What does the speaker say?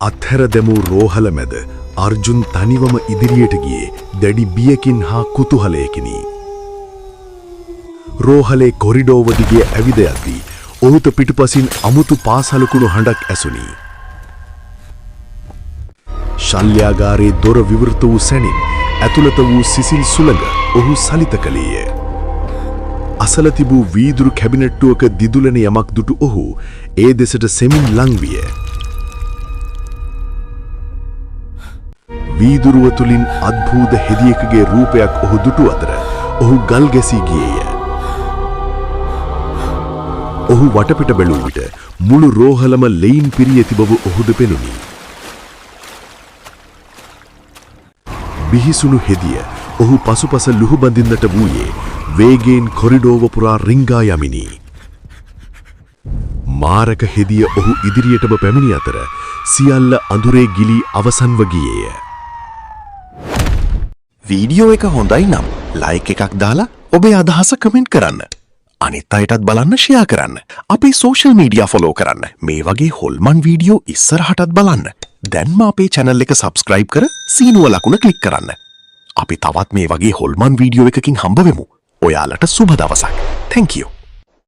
අත්හැර දැමූ රෝහල මැද අර්ජුන් තනිවම ඉදිරියට ගියේ දැඩි බියකින් හා කුතුහලයකිනි. රෝහලේ කොරිඩෝව දිගේ ඇවිද යද්දී ඔහුට පිටුපසින් අමුතු පාසලකුණු හඬක් ඇසුණි. ශල්‍යාගාරයේ දොර විවෘත වූ සැනින් ඇතුළත වූ සිසිල් සුළඟ ඔහු සලිත කළේය. අසල තිබූ වීදුරු කැබිනට්ටුවක දිදුලන යමක් දුටු ඔහු ඒ දෙසට සෙමින් ලං විය. වීදුරුව තුලින් අද්භූත හෙදියකගේ රූපයක් ඔහු දුටු අතර ඔහු ගල් ගැසී ගියේය. ඔහු වටපිට බැලූ විට මුළු රෝහලම ලෙයින් පිරී ඇති බව ඔහුට පෙනුනි. බිහිසුණු හෙදිය ඔහු පසුපස ලුහු බඳින්නට වූයේ වේගයෙන් කොරිඩෝව පුරා රිංගා යමිනි. මාරක හෙදිය ඔහු ඉදිරියටම පැමිණි අතර සියල්ල අඳුරේ ගිලී අවසන්ව ගියේය. වීඩියෝ එක හොඳයි නම් ලයික් එකක් දාලා ඔබේ අදහස කමෙන්ට් කරන්න. අනිත් අයටත් බලන්න ෂෙයා කරන්න. අපේ සෝෂල් මීඩියා ෆලෝ කරන්න. මේ වගේ හොල්මන් වීඩියෝ ඉස්සරහටත් බලන්න. දැන්ම අපේ channel එක subscribe කර සීනුව ලකුණ ක්ලික් කරන්න. අපි තවත් මේ වගේ හොල්මන් වීඩියෝ එකකින් හම්බ වෙමු. ඔයාලට සුබ දවසක්. Thank you.